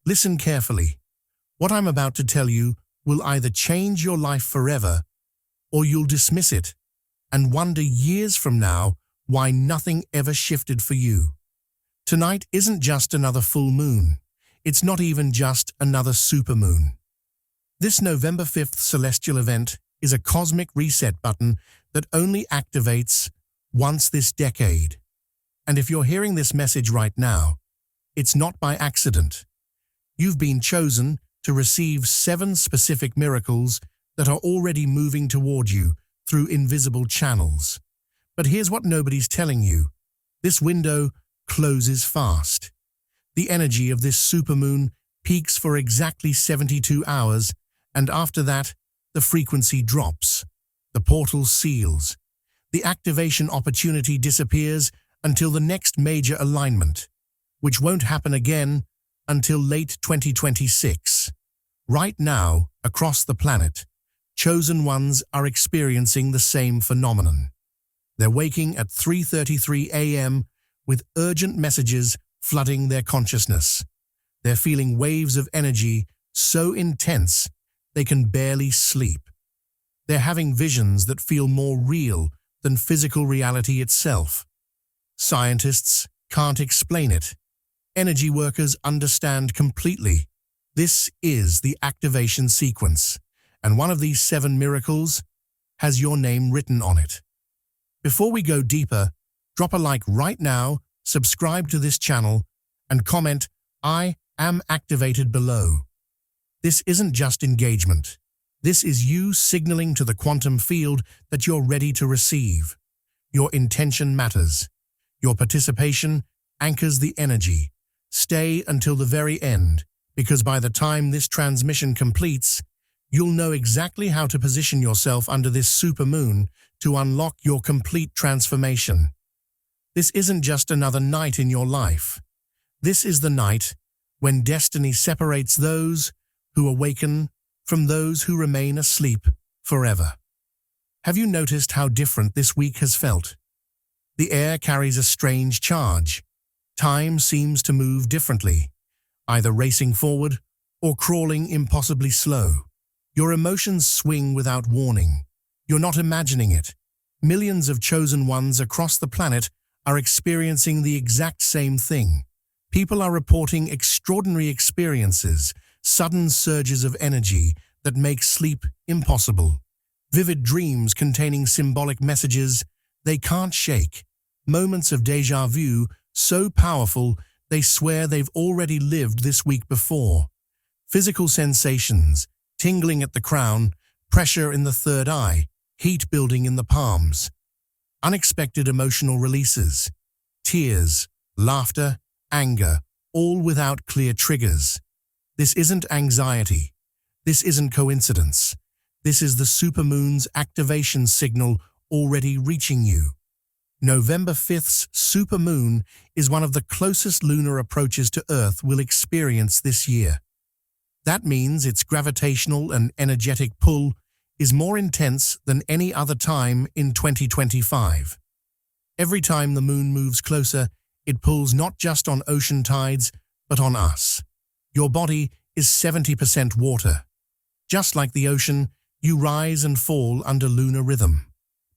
Listen carefully. What I'm about to tell you will either change your life forever or you'll dismiss it and wonder years from now why nothing ever shifted for you. Tonight isn't just another full moon. It's not even just another supermoon. This November 5th celestial event is a cosmic reset button that only activates once this decade. And if you're hearing this message right now, it's not by accident. You've been chosen to receive 7 specific miracles that are already moving toward you through invisible channels. But here's what nobody's telling you. This window closes fast. The energy of this supermoon peaks for exactly 72 hours, and after that, the frequency drops. The portal seals. The activation opportunity disappears until the next major alignment, which won't happen again until late 2026. Right now, across the planet, chosen ones are experiencing the same phenomenon. They're waking at 3:33 a.m. with urgent messages flooding their consciousness. They're feeling waves of energy so intense they can barely sleep. They're having visions that feel more real than physical reality itself. Scientists can't explain it. Energy workers understand completely. This is the activation sequence, and one of these 7 miracles has your name written on it. Before we go deeper, drop a like right now, subscribe to this channel, and comment, "I am activated" below. This isn't just engagement. This is you signaling to the quantum field that you're ready to receive. Your intention matters. Your participation anchors the energy. Stay until the very end, because by the time this transmission completes, you'll know exactly how to position yourself under this supermoon to unlock your complete transformation. This isn't just another night in your life. This is the night when destiny separates those who awaken from those who remain asleep forever. Have you noticed how different this week has felt? The air carries a strange charge. Time seems to move differently, either racing forward or crawling impossibly slow. Your emotions swing without warning. You're not imagining it. Millions of chosen ones across the planet are experiencing the exact same thing. People are reporting extraordinary experiences, sudden surges of energy that make sleep impossible. Vivid dreams containing symbolic messages they can't shake. Moments of déjà vu so powerful they swear they've already lived this week before. Physical sensations, tingling at the crown, pressure in the third eye, heat building in the palms. Unexpected emotional releases, tears, laughter, anger, all without clear triggers. This isn't anxiety. This isn't coincidence. This is the supermoon's activation signal already reaching you. November 5th's supermoon is one of the closest lunar approaches to Earth we'll experience this year. That means its gravitational and energetic pull is more intense than any other time in 2025. Every time the moon moves closer, it pulls not just on ocean tides, but on us. Your body is 70% water. Just like the ocean, you rise and fall under lunar rhythm.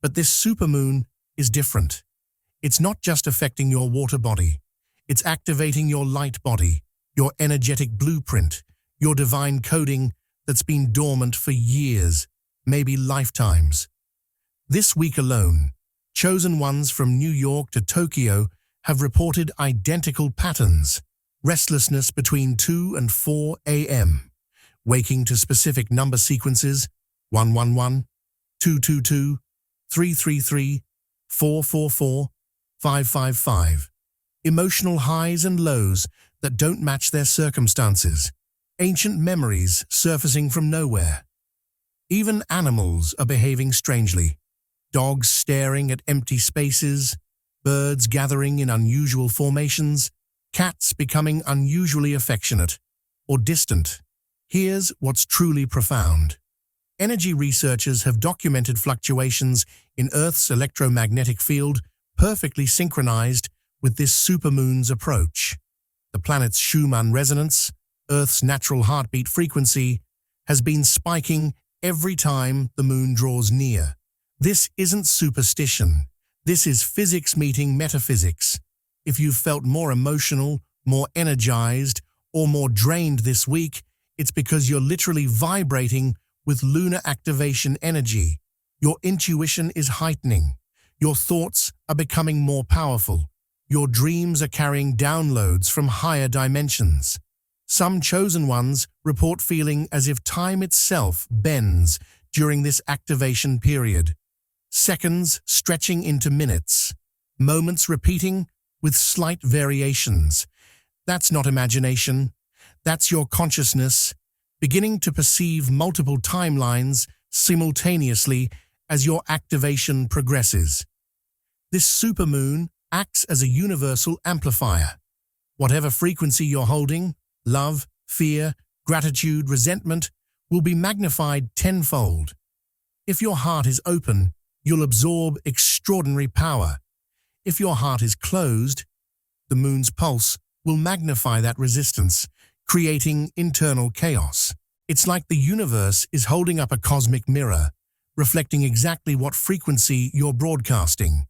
But this supermoon is different. It's not just affecting your water body. It's activating your light body, your energetic blueprint, your divine coding that's been dormant for years, maybe lifetimes. This week alone, chosen ones from New York to Tokyo have reported identical patterns. Restlessness between 2 and 4 a.m., waking to specific number sequences 111, 222, 333, 444, 555. Emotional highs and lows that don't match their circumstances. Ancient memories surfacing from nowhere. Even animals are behaving strangely. Dogs staring at empty spaces, birds gathering in unusual formations, cats becoming unusually affectionate or distant. Here's what's truly profound. Energy researchers have documented fluctuations in Earth's electromagnetic field perfectly synchronized with this supermoon's approach. The planet's Schumann resonance, Earth's natural heartbeat frequency, has been spiking every time the moon draws near. This isn't superstition. This is physics meeting metaphysics. If you've felt more emotional, more energized, or more drained this week, it's because you're literally vibrating with lunar activation energy. Your intuition is heightening. Your thoughts are becoming more powerful. Your dreams are carrying downloads from higher dimensions. Some chosen ones report feeling as if time itself bends during this activation period. Seconds stretching into minutes. Moments repeating with slight variations. That's not imagination. That's your consciousness beginning to perceive multiple timelines simultaneously as your activation progresses. This supermoon acts as a universal amplifier. Whatever frequency you're holding, love, fear, gratitude, resentment, will be magnified tenfold. If your heart is open, you'll absorb extraordinary power. If your heart is closed, the moon's pulse will magnify that resistance, creating internal chaos. It's like the universe is holding up a cosmic mirror, reflecting exactly what frequency you're broadcasting.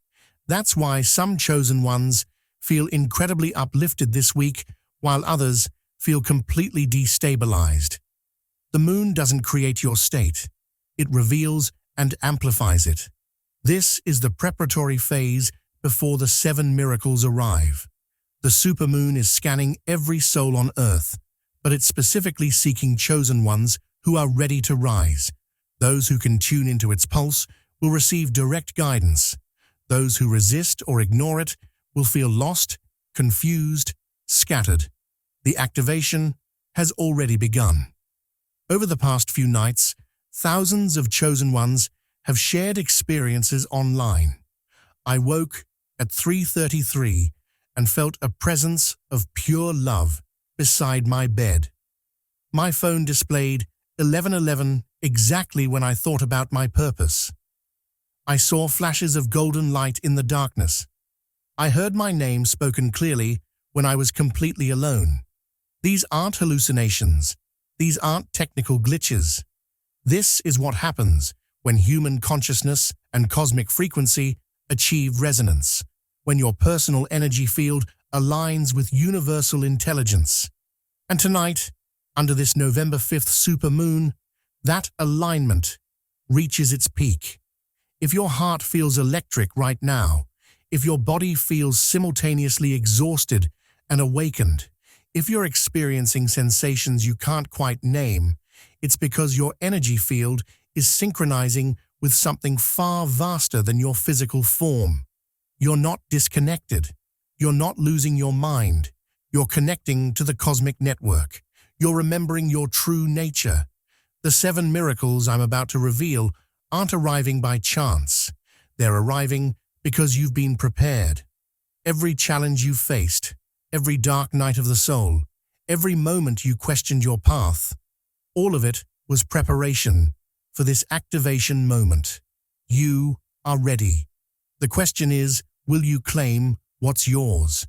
That's why some chosen ones feel incredibly uplifted this week, while others feel completely destabilized. The moon doesn't create your state. It reveals and amplifies it. This is the preparatory phase before the 7 miracles arrive. The supermoon is scanning every soul on Earth, but it's specifically seeking chosen ones who are ready to rise. Those who can tune into its pulse will receive direct guidance. Those who resist or ignore it will feel lost, confused, scattered. The activation has already begun. Over the past few nights, thousands of chosen ones have shared experiences online. I woke at 3:33 and felt a presence of pure love beside my bed. My phone displayed 11:11 exactly when I thought about my purpose. I saw flashes of golden light in the darkness. I heard my name spoken clearly when I was completely alone. These aren't hallucinations. These aren't technical glitches. This is what happens when human consciousness and cosmic frequency achieve resonance, when your personal energy field aligns with universal intelligence. And tonight, under this November 5th supermoon, that alignment reaches its peak. If your heart feels electric right now, if your body feels simultaneously exhausted and awakened, if you're experiencing sensations you can't quite name, it's because your energy field is synchronizing with something far vaster than your physical form. You're not disconnected. You're not losing your mind. You're connecting to the cosmic network. You're remembering your true nature. The 7 miracles I'm about to reveal aren't arriving by chance. They're arriving because you've been prepared. Every challenge you faced, every dark night of the soul, every moment you questioned your path, all of it was preparation for this activation moment. You are ready. The question is, will you claim what's yours?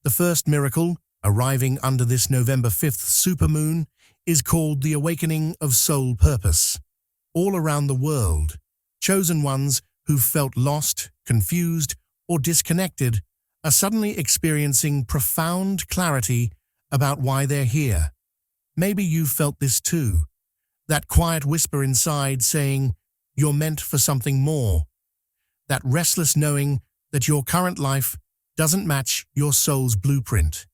The first miracle, arriving under this November 5th supermoon, is called the awakening of soul purpose. All around the world, chosen ones who've felt lost, confused, or disconnected are suddenly experiencing profound clarity about why they're here. Maybe you've felt this too. That quiet whisper inside saying, you're meant for something more. That restless knowing that your current life doesn't match your soul's blueprint.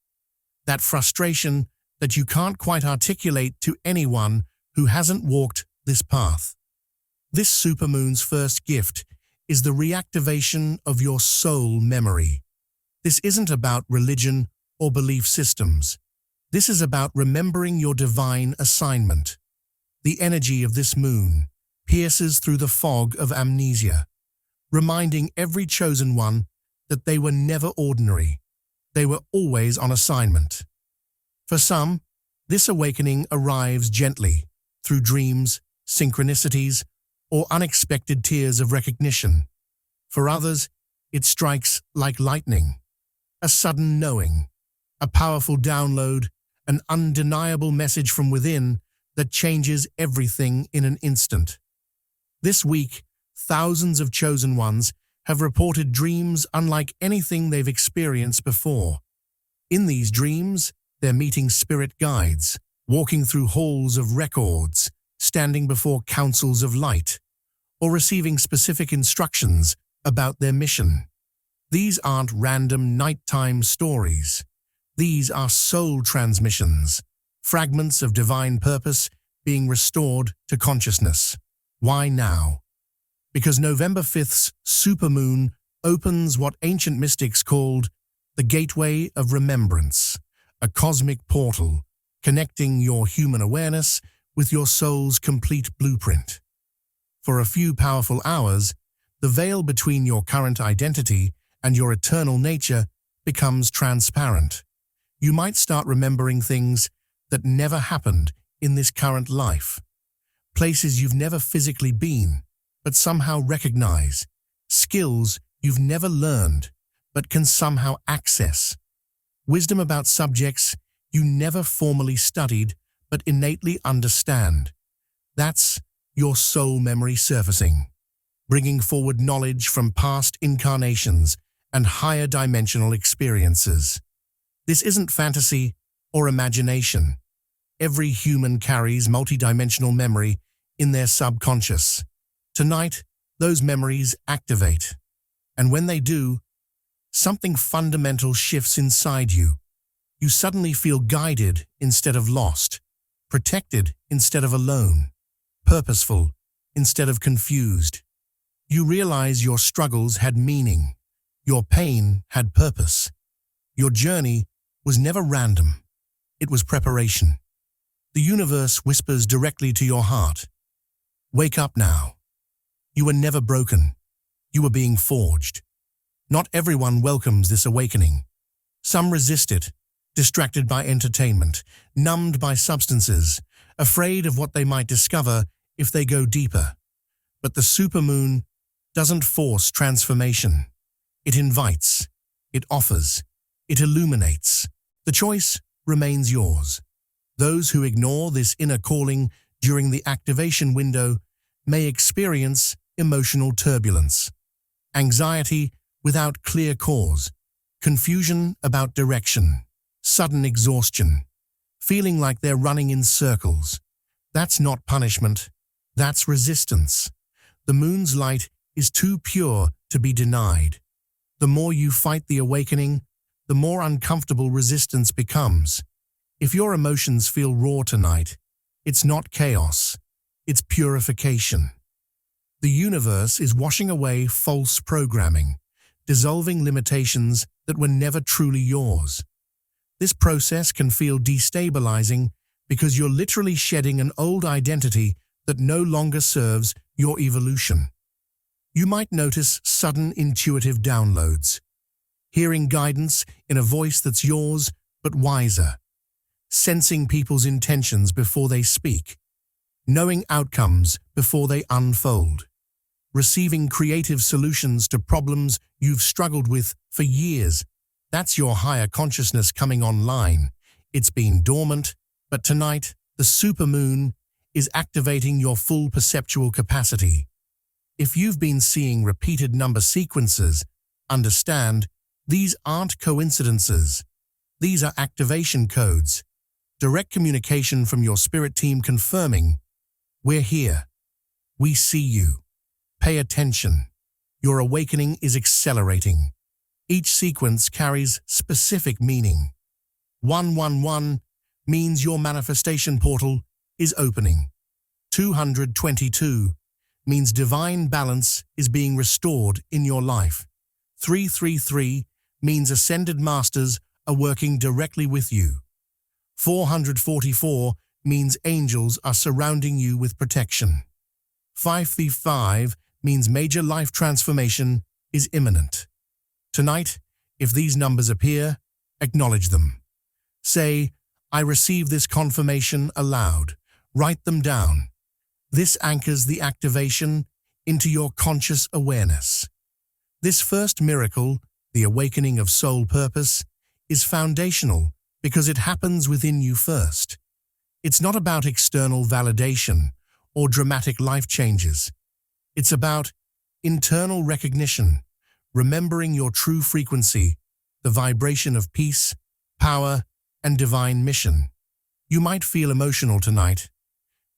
That frustration that you can't quite articulate to anyone who hasn't walked this path. This supermoon's first gift is the reactivation of your soul memory. This isn't about religion or belief systems. This is about remembering your divine assignment. The energy of this moon pierces through the fog of amnesia, reminding every chosen one that they were never ordinary. They were always on assignment. For some, this awakening arrives gently, through dreams, synchronicities, or unexpected tears of recognition. For others, it strikes like lightning, a sudden knowing, a powerful download, an undeniable message from within that changes everything in an instant. This week, thousands of chosen ones have reported dreams unlike anything they've experienced before. In these dreams, they're meeting spirit guides, walking through halls of records, standing before councils of light, or receiving specific instructions about their mission. These aren't random nighttime stories. These are soul transmissions, fragments of divine purpose being restored to consciousness. Why now? Because November 5th's supermoon opens what ancient mystics called the Gateway of Remembrance, a cosmic portal connecting your human awareness with your soul's complete blueprint. For a few powerful hours, the veil between your current identity and your eternal nature becomes transparent. You might start remembering things that never happened in this current life, places you've never physically been, but somehow recognize, skills you've never learned, but can somehow access, wisdom about subjects you never formally studied, but innately understand. That's your soul memory surfacing, bringing forward knowledge from past incarnations and higher dimensional experiences. This isn't fantasy or imagination. Every human carries multidimensional memory in their subconscious. Tonight, those memories activate. And when they do, something fundamental shifts inside you. You suddenly feel guided instead of lost, protected instead of alone, purposeful instead of confused. You realize your struggles had meaning. Your pain had purpose. Your journey was never random. It was preparation. The universe whispers directly to your heart. Wake up now. You were never broken. You were being forged. Not everyone welcomes this awakening. Some resist it, distracted by entertainment, numbed by substances, afraid of what they might discover if they go deeper. But the supermoon doesn't force transformation. It invites, it offers, it illuminates. The choice remains yours. Those who ignore this inner calling during the activation window may experience emotional turbulence, anxiety without clear cause, confusion about direction, sudden exhaustion, feeling like they're running in circles. That's not punishment, that's resistance. The moon's light is too pure to be denied. The more you fight the awakening, the more uncomfortable resistance becomes. If your emotions feel raw tonight, it's not chaos, it's purification. The universe is washing away false programming, dissolving limitations that were never truly yours. This process can feel destabilizing because you're literally shedding an old identity that no longer serves your evolution. You might notice sudden intuitive downloads, hearing guidance in a voice that's yours but wiser, sensing people's intentions before they speak, knowing outcomes before they unfold, receiving creative solutions to problems you've struggled with for years. That's your higher consciousness coming online. It's been dormant, but tonight, the supermoon is activating your full perceptual capacity. If you've been seeing repeated number sequences, understand these aren't coincidences. These are activation codes, direct communication from your spirit team confirming, we're here. We see you. Pay attention. Your awakening is accelerating. Each sequence carries specific meaning. 111 means your manifestation portal is opening. 222 means divine balance is being restored in your life. 333 means ascended masters are working directly with you. 444 means angels are surrounding you with protection. 535 means major life transformation is imminent. Tonight, if these numbers appear, acknowledge them. Say, I receive this confirmation aloud. Write them down. This anchors the activation into your conscious awareness. This first miracle, the awakening of soul purpose, is foundational because it happens within you first. It's not about external validation or dramatic life changes. It's about internal recognition, remembering your true frequency, the vibration of peace, power, and divine mission. You might feel emotional tonight.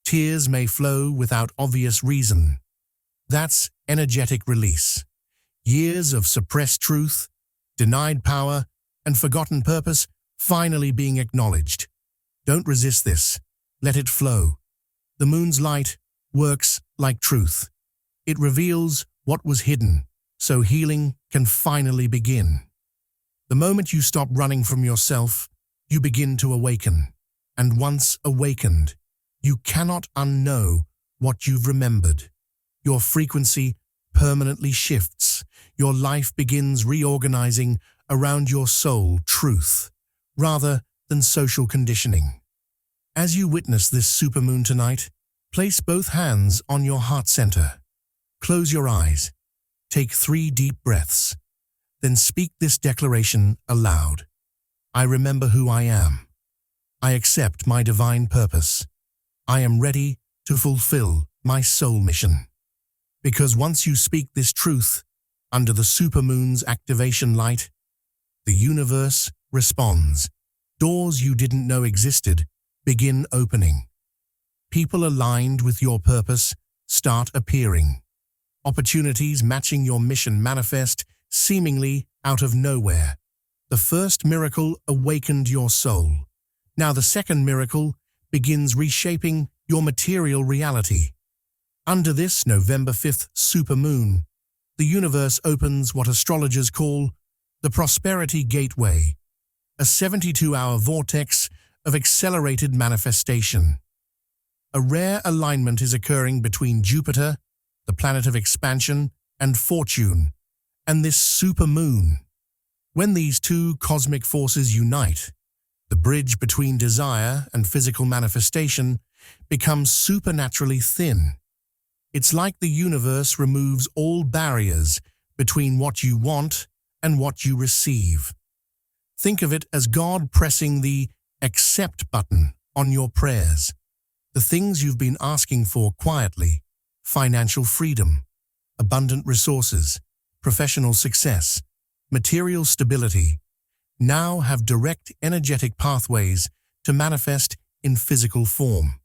Tears may flow without obvious reason. That's energetic release. Years of suppressed truth, denied power, and forgotten purpose finally being acknowledged. Don't resist this. Let it flow. The moon's light works like truth. It reveals what was hidden, so healing can finally begin. The moment you stop running from yourself, you begin to awaken. And once awakened, you cannot unknow what you've remembered. Your frequency permanently shifts. Your life begins reorganizing around your soul truth, rather than social conditioning. As you witness this supermoon tonight, place both hands on your heart center. Close your eyes. Take 3 deep breaths. Then speak this declaration aloud. I remember who I am. I accept my divine purpose. I am ready to fulfill my soul mission. Because once you speak this truth, under the supermoon's activation light, the universe responds. Doors you didn't know existed begin opening. People aligned with your purpose start appearing. Opportunities matching your mission manifest seemingly out of nowhere. The first miracle awakened your soul. Now the second miracle begins reshaping your material reality. Under this November 5th supermoon, the universe opens what astrologers call the Prosperity Gateway, a 72-hour vortex of accelerated manifestation. A rare alignment is occurring between Jupiter, the planet of expansion, and fortune, and this supermoon. When these two cosmic forces unite, the bridge between desire and physical manifestation becomes supernaturally thin. It's like the universe removes all barriers between what you want and what you receive. Think of it as God pressing the accept button on your prayers. The things you've been asking for quietly, financial freedom, abundant resources, professional success, material stability, now have direct energetic pathways to manifest in physical form.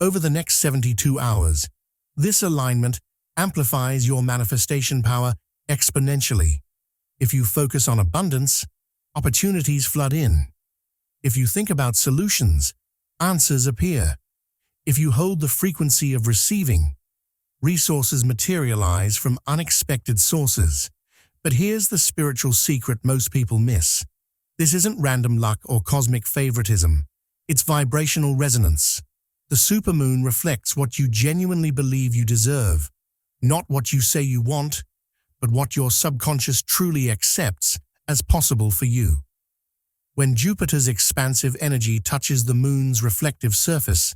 Over the next 72 hours, this alignment amplifies your manifestation power exponentially. If you focus on abundance, opportunities flood in. If you think about solutions, answers appear. If you hold the frequency of receiving, resources materialize from unexpected sources. But here's the spiritual secret most people miss. This isn't random luck or cosmic favoritism. It's vibrational resonance. The supermoon reflects what you genuinely believe you deserve, not what you say you want, but what your subconscious truly accepts as possible for you. When Jupiter's expansive energy touches the moon's reflective surface,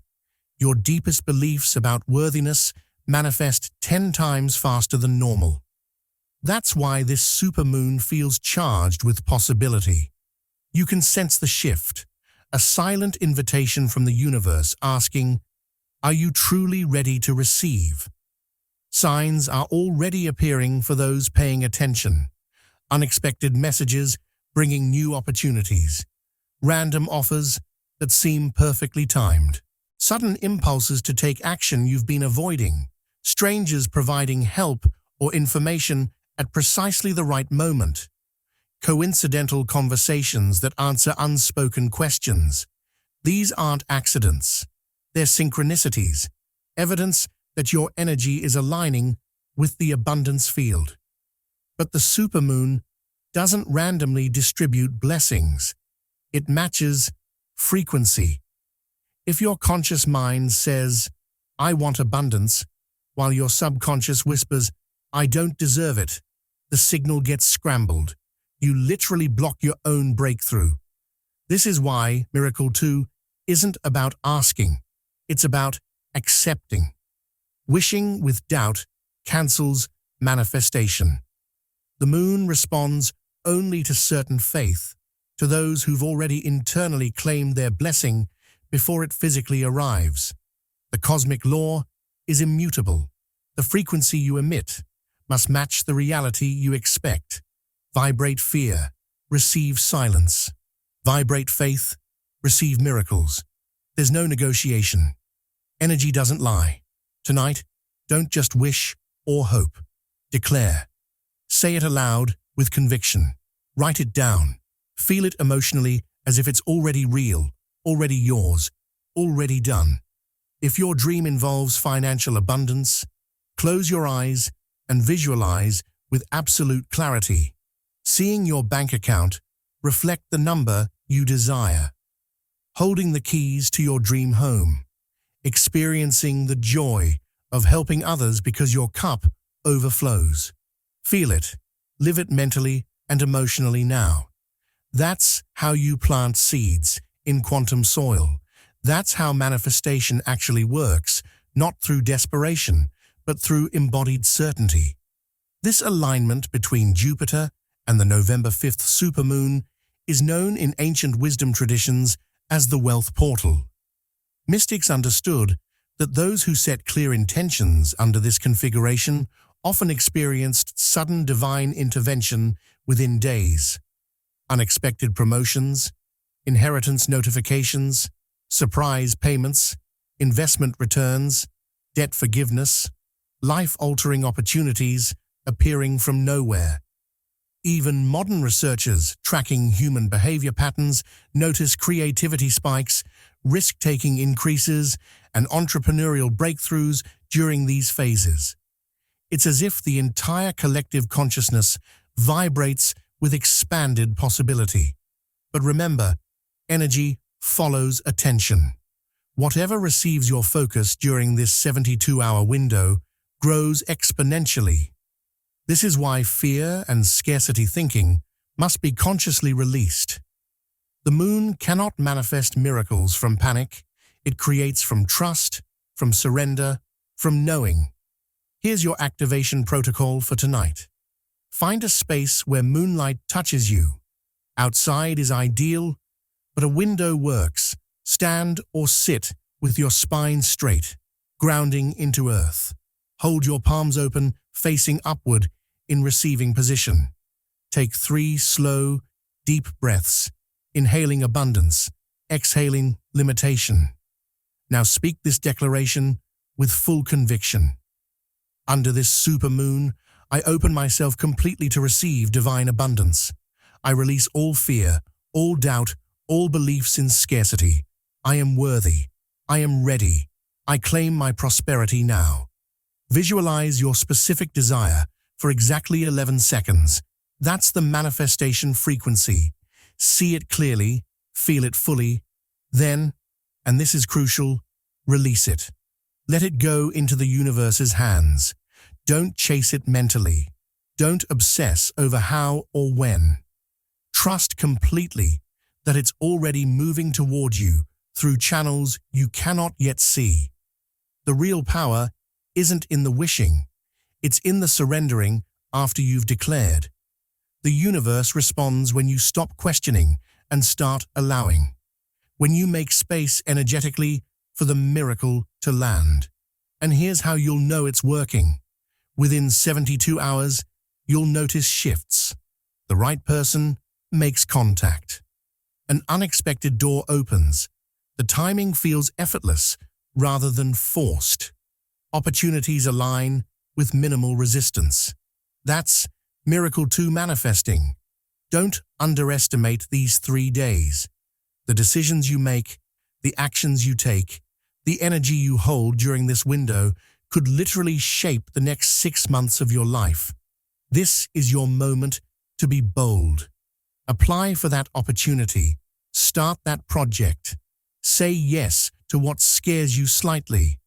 your deepest beliefs about worthiness manifest 10 times faster than normal. That's why this supermoon feels charged with possibility. You can sense the shift, a silent invitation from the universe asking, are you truly ready to receive? Signs are already appearing for those paying attention. Unexpected messages bringing new opportunities. Random offers that seem perfectly timed. Sudden impulses to take action you've been avoiding. Strangers providing help or information at precisely the right moment. Coincidental conversations that answer unspoken questions. These aren't accidents. They're synchronicities, evidence that your energy is aligning with the abundance field. But the supermoon doesn't randomly distribute blessings. It matches frequency. If your conscious mind says, I want abundance, while your subconscious whispers, I don't deserve it, the signal gets scrambled. You literally block your own breakthrough. This is why Miracle 2 isn't about asking. It's about accepting. Wishing with doubt cancels manifestation. The moon responds only to certain faith, to those who've already internally claimed their blessing before it physically arrives. The cosmic law is immutable. The frequency you emit must match the reality you expect. Vibrate fear, receive silence. Vibrate faith, receive miracles. There's no negotiation. Energy doesn't lie. Tonight, don't just wish or hope. Declare. Say it aloud with conviction. Write it down. Feel it emotionally as if it's already real, already yours, already done. If your dream involves financial abundance, close your eyes and visualize with absolute clarity. Seeing your bank account reflect the number you desire. Holding the keys to your dream home. Experiencing the joy of helping others because your cup overflows. Feel it. Live it mentally and emotionally now. That's how you plant seeds in quantum soil. That's how manifestation actually works, not through desperation, but through embodied certainty. This alignment between Jupiter and the November 5th supermoon is known in ancient wisdom traditions as the wealth portal. Mystics understood that those who set clear intentions under this configuration often experienced sudden divine intervention within days. Unexpected promotions, inheritance notifications, surprise payments, investment returns, debt forgiveness, life-altering opportunities appearing from nowhere. Even modern researchers tracking human behavior patterns notice creativity spikes, risk-taking increases, and entrepreneurial breakthroughs during these phases. It's as if the entire collective consciousness vibrates with expanded possibility. But remember, energy follows attention. Whatever receives your focus during this 72-hour window grows exponentially. This is why fear and scarcity thinking must be consciously released. The moon cannot manifest miracles from panic. It creates from trust, from surrender, from knowing. Here's your activation protocol for tonight. Find a space where moonlight touches you. Outside is ideal, but a window works. Stand or sit with your spine straight, grounding into earth. Hold your palms open, facing upward in receiving position. Take 3 slow, deep breaths, inhaling abundance, exhaling limitation. Now speak this declaration with full conviction. Under this supermoon, I open myself completely to receive divine abundance. I release all fear, all doubt, all beliefs in scarcity. I am worthy. I am ready. I claim my prosperity now. Visualize your specific desire for exactly 11 seconds. That's the manifestation frequency. See it clearly, feel it fully. Then, and this is crucial, release it. Let it go into the universe's hands. Don't chase it mentally. Don't obsess over how or when. Trust completely that it's already moving toward you through channels you cannot yet see. The real power isn't in the wishing. It's in the surrendering after you've declared. The universe responds when you stop questioning and start allowing. When you make space energetically for the miracle to land. And here's how you'll know it's working. Within 72 hours, you'll notice shifts. The right person makes contact. An unexpected door opens. The timing feels effortless rather than forced. Opportunities align with minimal resistance. That's Miracle 2 manifesting. Don't underestimate these 3 days. The decisions you make, the actions you take, the energy you hold during this window could literally shape the next 6 months of your life. This is your moment to be bold. Apply for that opportunity. Start that project. Say yes to what scares you slightly.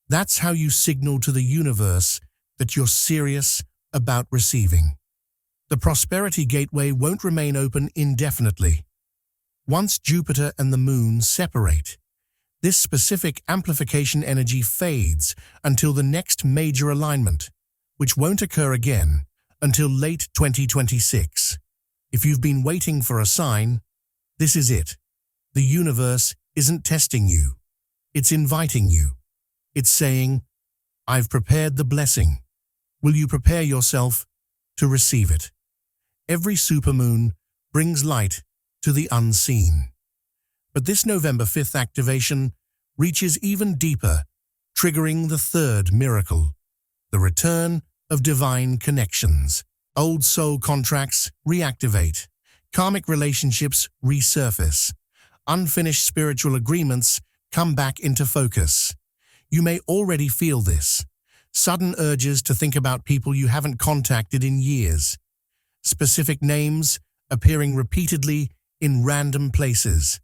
That's how you signal to the universe that you're serious about receiving. The prosperity gateway won't remain open indefinitely. Once Jupiter and the moon separate, this specific amplification energy fades until the next major alignment, which won't occur again until late 2026. If you've been waiting for a sign, This is it. The universe isn't testing you. It's inviting you. It's saying, I've prepared the blessing. Will you prepare yourself to receive it? Every supermoon brings light to the unseen. But this November 5th activation reaches even deeper, triggering the third miracle, the return of divine connections. Old soul contracts reactivate. Karmic relationships resurface. Unfinished spiritual agreements come back into focus. You may already feel this. Sudden urges to think about people you haven't contacted in years. Specific names appearing repeatedly in random places.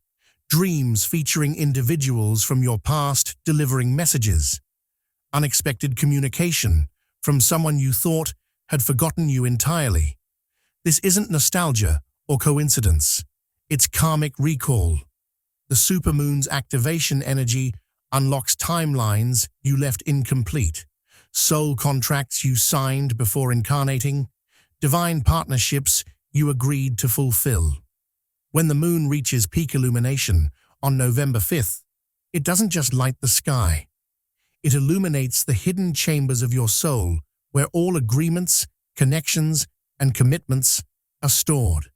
Dreams featuring individuals from your past delivering messages. Unexpected communication from someone you thought had forgotten you entirely. This isn't nostalgia or coincidence. It's karmic recall. The supermoon's activation energy unlocks timelines you left incomplete, soul contracts you signed before incarnating, divine partnerships you agreed to fulfill. When the moon reaches peak illumination on November 5th, it doesn't just light the sky. It illuminates the hidden chambers of your soul where all agreements, connections, and commitments are stored.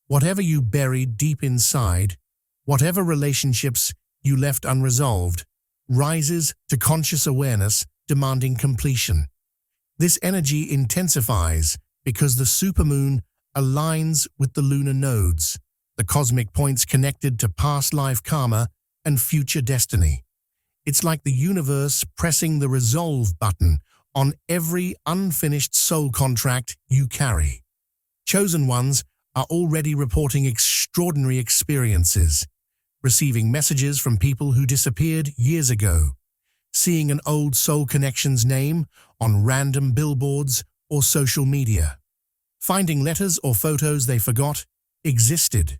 Whatever you buried deep inside, whatever relationships you left unresolved, rises to conscious awareness demanding completion. This energy intensifies because the supermoon aligns with the lunar nodes, the cosmic points connected to past life karma and future destiny. It's like the universe pressing the resolve button on every unfinished soul contract you carry. Chosen ones are already reporting extraordinary experiences, receiving messages from people who disappeared years ago, seeing an old soul connection's name on random billboards or social media, finding letters or photos they forgot existed,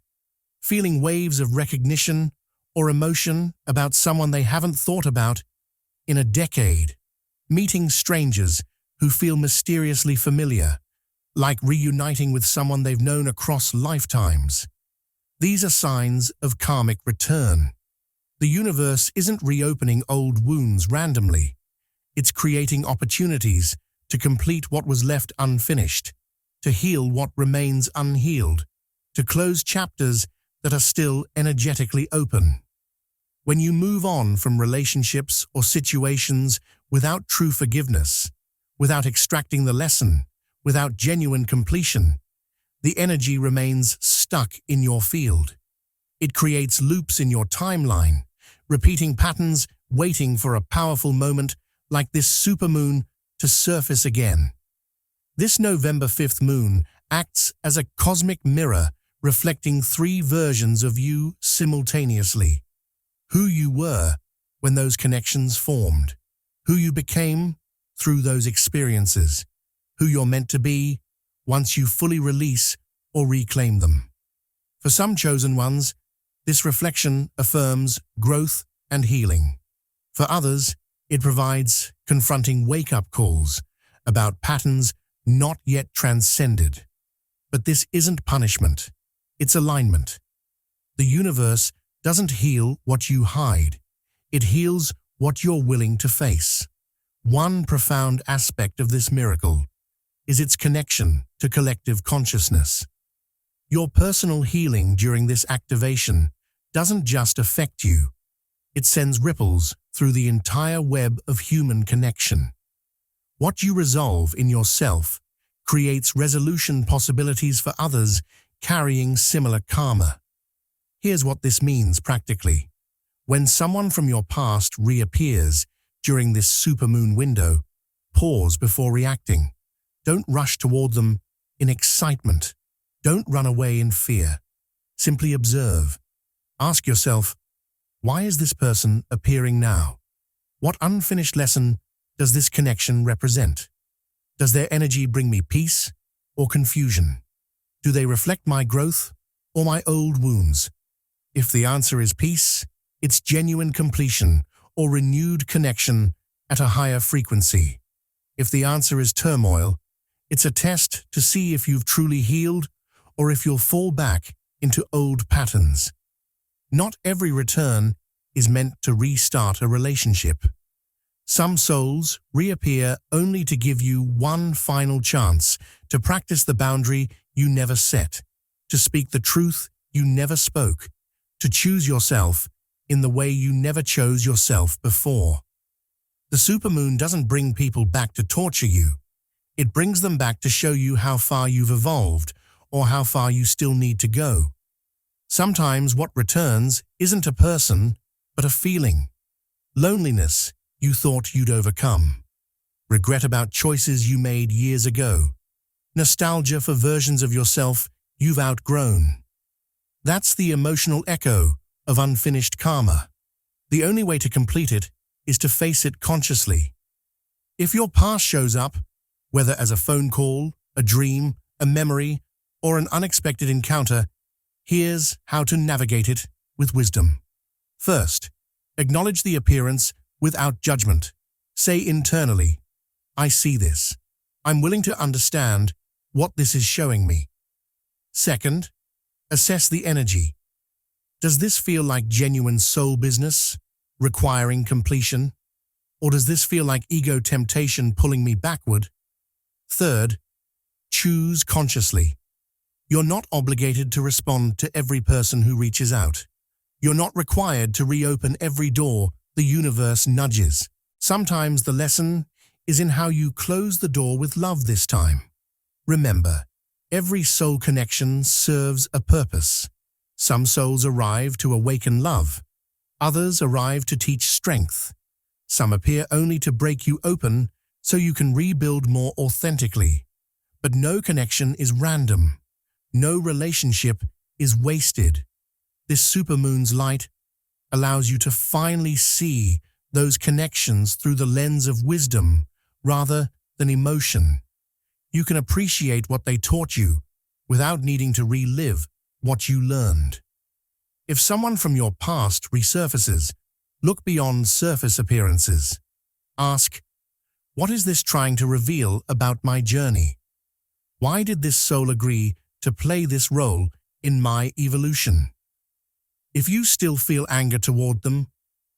feeling waves of recognition or emotion about someone they haven't thought about in a decade, meeting strangers who feel mysteriously familiar, like reuniting with someone they've known across lifetimes. These are signs of karmic return. The universe isn't reopening old wounds randomly. It's creating opportunities to complete what was left unfinished, to heal what remains unhealed, to close chapters that are still energetically open. When you move on from relationships or situations without true forgiveness, without extracting the lesson, without genuine completion, the energy remains stuck in your field. It creates loops in your timeline, repeating patterns, waiting for a powerful moment like this supermoon to surface again. This November 5th moon acts as a cosmic mirror reflecting three versions of you simultaneously. Who you were when those connections formed, who you became through those experiences, who you're meant to be once you fully release or reclaim them. For some chosen ones, this reflection affirms growth and healing. For others, it provides confronting wake-up calls about patterns not yet transcended. But this isn't punishment, it's alignment. The universe doesn't heal what you hide, it heals what you're willing to face. One profound aspect of this miracle is its connection to collective consciousness. Your personal healing during this activation doesn't just affect you, it sends ripples through the entire web of human connection. What you resolve in yourself creates resolution possibilities for others carrying similar karma. Here's what this means practically. When someone from your past reappears during this supermoon window, pause before reacting. Don't rush toward them in excitement. Don't run away in fear. Simply observe. Ask yourself, why is this person appearing now? What unfinished lesson does this connection represent? Does their energy bring me peace or confusion? Do they reflect my growth or my old wounds? If the answer is peace, it's genuine completion or renewed connection at a higher frequency. If the answer is turmoil, it's a test to see if you've truly healed or if you'll fall back into old patterns. Not every return is meant to restart a relationship. Some souls reappear only to give you one final chance to practice the boundary you never set, to speak the truth you never spoke, to choose yourself in the way you never chose yourself before. The supermoon doesn't bring people back to torture you. It brings them back to show you how far you've evolved or how far you still need to go. Sometimes what returns isn't a person, but a feeling. Loneliness you thought you'd overcome. Regret about choices you made years ago. Nostalgia for versions of yourself you've outgrown. That's the emotional echo of unfinished karma. The only way to complete it is to face it consciously. If your past shows up, whether as a phone call, a dream, a memory, or an unexpected encounter, here's how to navigate it with wisdom. First, acknowledge the appearance without judgment. Say internally, I see this. I'm willing to understand what this is showing me. Second, assess the energy. Does this feel like genuine soul business, requiring completion? Or does this feel like ego temptation pulling me backward? Third, choose consciously. You're not obligated to respond to every person who reaches out. You're not required to reopen every door the universe nudges. Sometimes the lesson is in how you close the door with love this time. Remember, every soul connection serves a purpose. Some souls arrive to awaken love. Others arrive to teach strength. Some appear only to break you open so you can rebuild more authentically. But no connection is random. No relationship is wasted. This supermoon's light allows you to finally see those connections through the lens of wisdom rather than emotion. You can appreciate what they taught you without needing to relive what you learned. If someone from your past resurfaces, look beyond surface appearances. Ask, what is this trying to reveal about my journey? Why did this soul agree to play this role in my evolution? If you still feel anger toward them,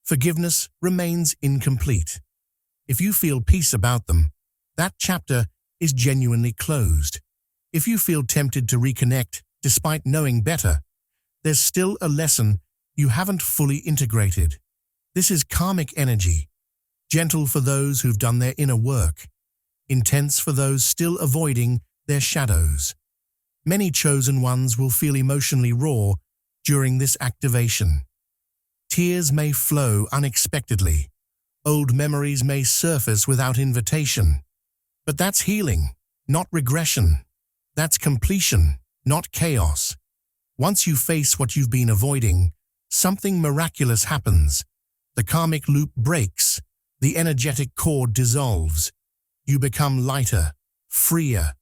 forgiveness remains incomplete. If you feel peace about them, that chapter is genuinely closed. If you feel tempted to reconnect despite knowing better, there's still a lesson you haven't fully integrated. This is karmic energy, gentle for those who've done their inner work, intense for those still avoiding their shadows. Many chosen ones will feel emotionally raw during this activation. Tears may flow unexpectedly. Old memories may surface without invitation. But that's healing, not regression. That's completion, not chaos. Once you face what you've been avoiding, something miraculous happens. The karmic loop breaks. The energetic cord dissolves. You become lighter, freer,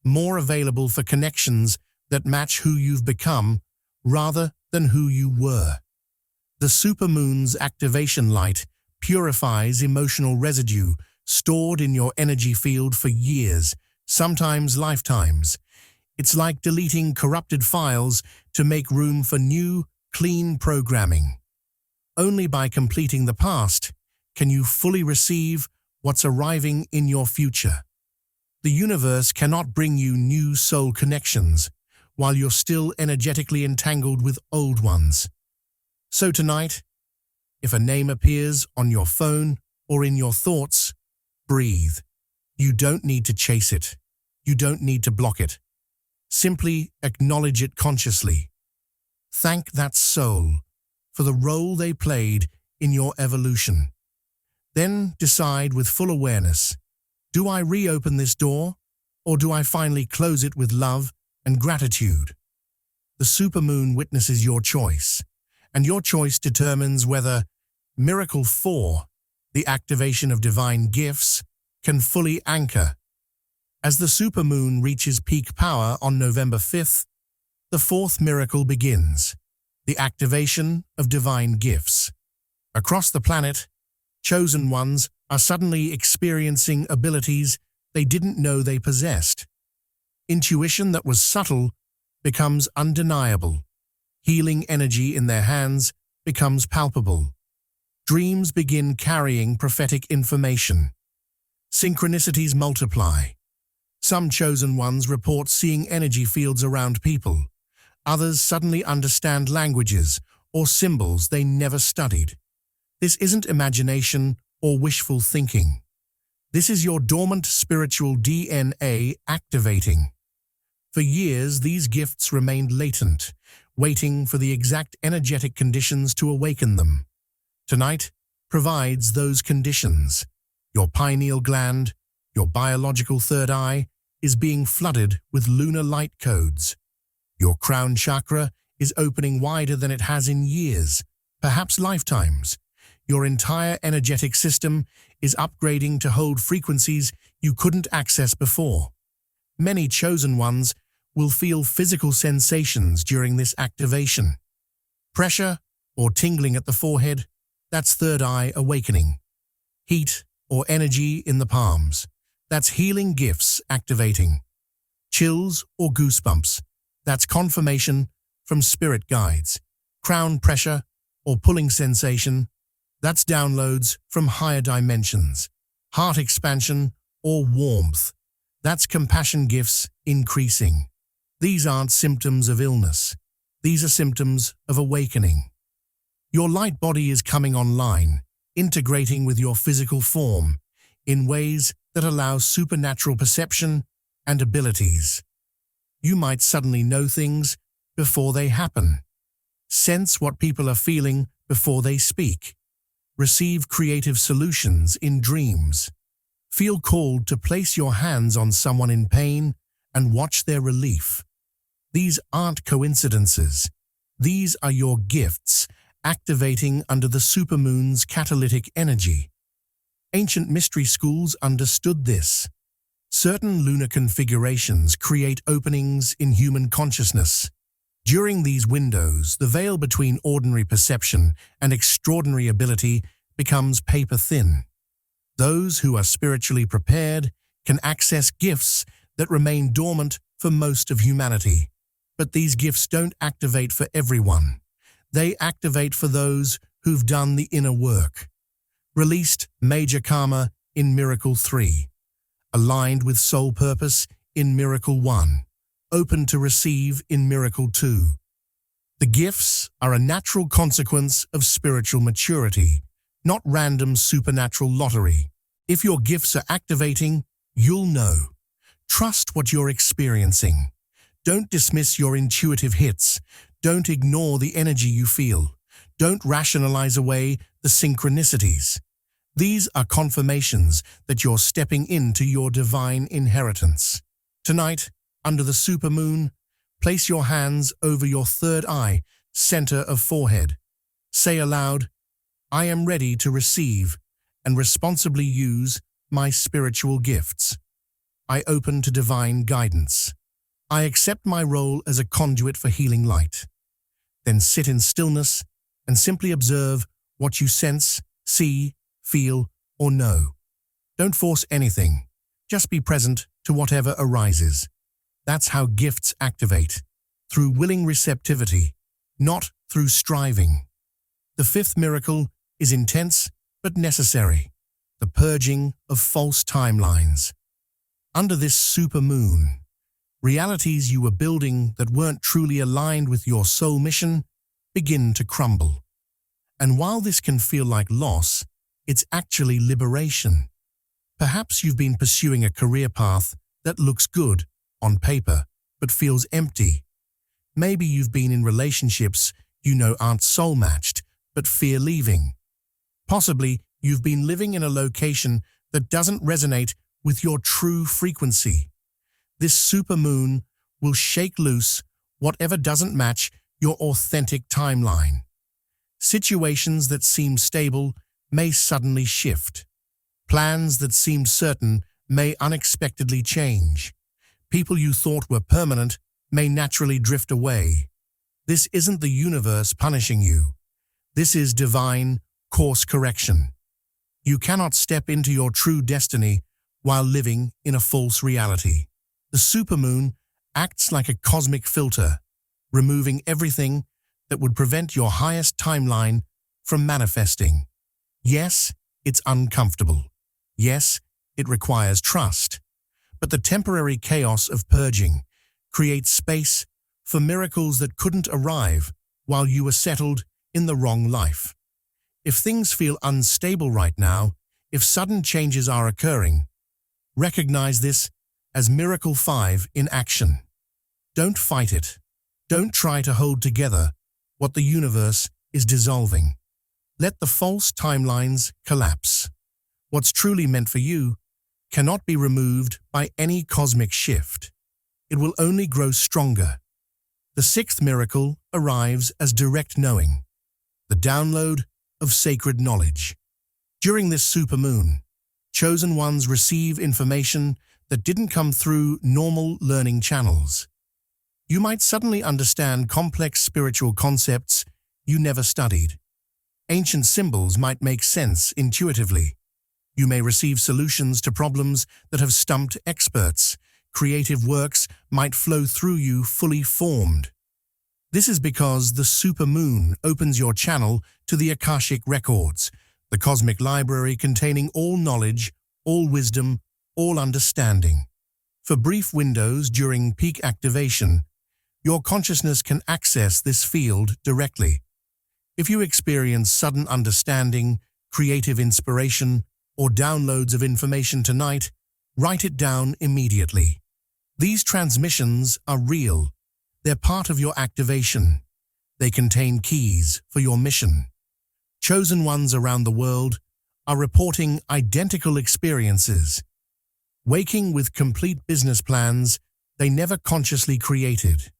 more available for connections that match who you've become rather than who you were. The supermoon's activation light purifies emotional residue stored in your energy field for years, sometimes lifetimes. It's like deleting corrupted files to make room for new, clean programming. Only by completing the past can you fully receive what's arriving in your future. The universe cannot bring you new soul connections while you're still energetically entangled with old ones. So tonight, if a name appears on your phone or in your thoughts, breathe. You don't need to chase it. You don't need to block it. Simply acknowledge it consciously. Thank that soul for the role they played in your evolution. Then decide with full awareness, do I reopen this door, or do I finally close it with love and gratitude? The supermoon witnesses your choice, and your choice determines whether Miracle 4, the activation of divine gifts, can fully anchor. As the supermoon reaches peak power on November 5th, the fourth miracle begins, the activation of divine gifts. Across the planet, chosen ones are suddenly experiencing abilities they didn't know they possessed. Intuition that was subtle becomes undeniable. Healing energy in their hands becomes palpable. Dreams begin carrying prophetic information. Synchronicities multiply. Some chosen ones report seeing energy fields around people. Others suddenly understand languages or symbols they never studied. This isn't imagination or wishful thinking. This is your dormant spiritual DNA activating. For years, these gifts remained latent, waiting for the exact energetic conditions to awaken them. Tonight provides those conditions. Your pineal gland, your biological third eye, is being flooded with lunar light codes. Your crown chakra is opening wider than it has in years, perhaps lifetimes. Your entire energetic system is upgrading to hold frequencies you couldn't access before. Many chosen ones will feel physical sensations during this activation. Pressure or tingling at the forehead, that's third eye awakening. Heat or energy in the palms, that's healing gifts activating. Chills or goosebumps, that's confirmation from spirit guides. Crown pressure or pulling sensation, that's downloads from higher dimensions. Heart expansion or warmth, that's compassion gifts increasing. These aren't symptoms of illness. These are symptoms of awakening. Your light body is coming online, integrating with your physical form in ways that allow supernatural perception and abilities. You might suddenly know things before they happen. Sense what people are feeling before they speak. Receive creative solutions in dreams. Feel called to place your hands on someone in pain and watch their relief. These aren't coincidences. These are your gifts activating under the supermoon's catalytic energy. Ancient mystery schools understood this. Certain lunar configurations create openings in human consciousness. During these windows, the veil between ordinary perception and extraordinary ability becomes paper-thin. Those who are spiritually prepared can access gifts that remain dormant for most of humanity. But these gifts don't activate for everyone. They activate for those who've done the inner work. Released major karma in Miracle 3. Aligned with soul purpose in Miracle 1. Open to receive in Miracle 2. The gifts are a natural consequence of spiritual maturity, not random supernatural lottery. If your gifts are activating, you'll know. Trust what you're experiencing. Don't dismiss your intuitive hits. Don't ignore the energy you feel. Don't rationalize away the synchronicities. These are confirmations that you're stepping into your divine inheritance. Tonight, under the supermoon, place your hands over your third eye, center of forehead. Say aloud, I am ready to receive and responsibly use my spiritual gifts. I open to divine guidance. I accept my role as a conduit for healing light. Then sit in stillness and simply observe what you sense, see, feel, or know. Don't force anything. Just be present to whatever arises. That's how gifts activate, through willing receptivity, not through striving. The fifth miracle is intense but necessary, the purging of false timelines. Under this supermoon, realities you were building that weren't truly aligned with your soul mission begin to crumble. And while this can feel like loss, it's actually liberation. Perhaps you've been pursuing a career path that looks good on paper, but feels empty. Maybe you've been in relationships you know aren't soul-matched, but fear leaving. Possibly you've been living in a location that doesn't resonate with your true frequency. This supermoon will shake loose whatever doesn't match your authentic timeline. Situations that seem stable may suddenly shift. Plans that seemed certain may unexpectedly change. People you thought were permanent may naturally drift away. This isn't the universe punishing you. This is divine course correction. You cannot step into your true destiny while living in a false reality. The supermoon acts like a cosmic filter, removing everything that would prevent your highest timeline from manifesting. Yes, it's uncomfortable. Yes, it requires trust. But the temporary chaos of purging creates space for miracles that couldn't arrive while you were settled in the wrong life. If things feel unstable right now, if sudden changes are occurring, recognize this as Miracle 5 in action. Don't fight it. Don't try to hold together what the universe is dissolving. Let the false timelines collapse. What's truly meant for you cannot be removed by any cosmic shift. It will only grow stronger. The sixth miracle arrives as direct knowing, the download of sacred knowledge. During this supermoon, chosen ones receive information that didn't come through normal learning channels. You might suddenly understand complex spiritual concepts you never studied. Ancient symbols might make sense intuitively. You may receive solutions to problems that have stumped experts. Creative works might flow through you fully formed. This is because the supermoon opens your channel to the Akashic records, the cosmic library containing all knowledge, all wisdom, all understanding. For brief windows during peak activation, your consciousness can access this field directly. If you experience sudden understanding, creative inspiration, or downloads of information tonight, write it down immediately. These transmissions are real. They're part of your activation. They contain keys for your mission. Chosen ones around the world are reporting identical experiences, waking with complete business plans they never consciously created,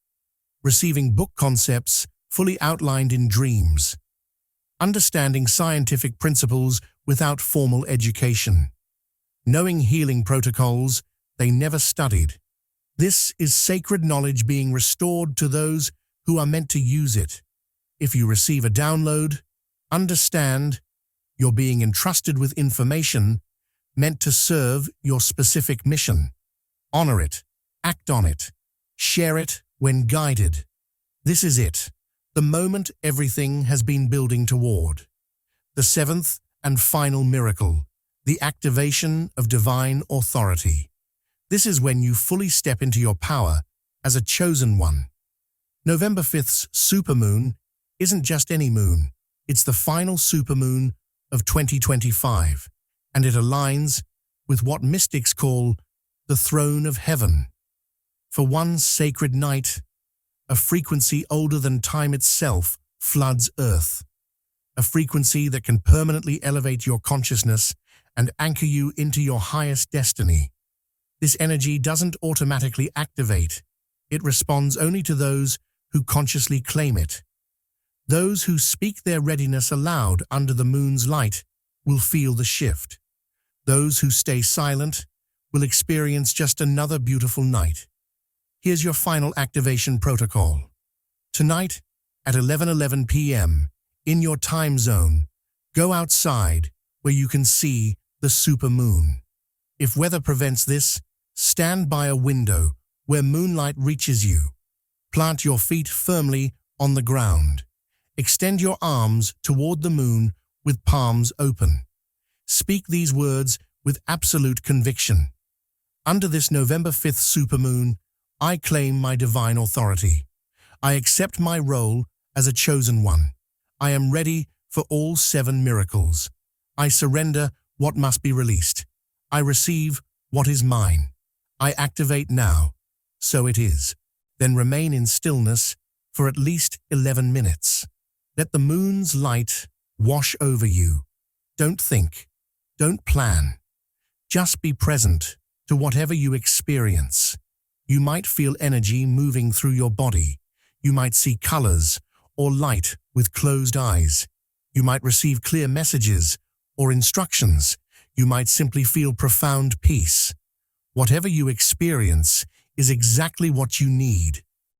receiving book concepts fully outlined in dreams, understanding scientific principles without formal education, knowing healing protocols they never studied. This is sacred knowledge being restored to those who are meant to use it. If you receive a download, understand you're being entrusted with information meant to serve your specific mission. Honor it, act on it, share it when guided. This is it, the moment everything has been building toward. The seventh and final miracle, the activation of divine authority. This is when you fully step into your power as a chosen one. November 5th's supermoon isn't just any moon. It's the final supermoon of 2025, and it aligns with what mystics call the throne of heaven. For one sacred night, a frequency older than time itself floods Earth, a frequency that can permanently elevate your consciousness and anchor you into your highest destiny. This energy doesn't automatically activate. It responds only to those who consciously claim it. Those who speak their readiness aloud under the moon's light will feel the shift. Those who stay silent will experience just another beautiful night. Here's your final activation protocol. Tonight, at 11:11 p.m., in your time zone, go outside where you can see the supermoon. If weather prevents this, stand by a window where moonlight reaches you. Plant your feet firmly on the ground. Extend your arms toward the moon with palms open. Speak these words with absolute conviction. Under this November 5th supermoon, I claim my divine authority. I accept my role as a chosen one. I am ready for all 7 miracles. I surrender what must be released. I receive what is mine. I activate now. So it is. Then remain in stillness for at least 11 minutes. Let the moon's light wash over you. Don't think. Don't plan. Just be present to whatever you experience. You might feel energy moving through your body. You might see colors or light with closed eyes. You might receive clear messages or instructions. You might simply feel profound peace. Whatever you experience is exactly what you need.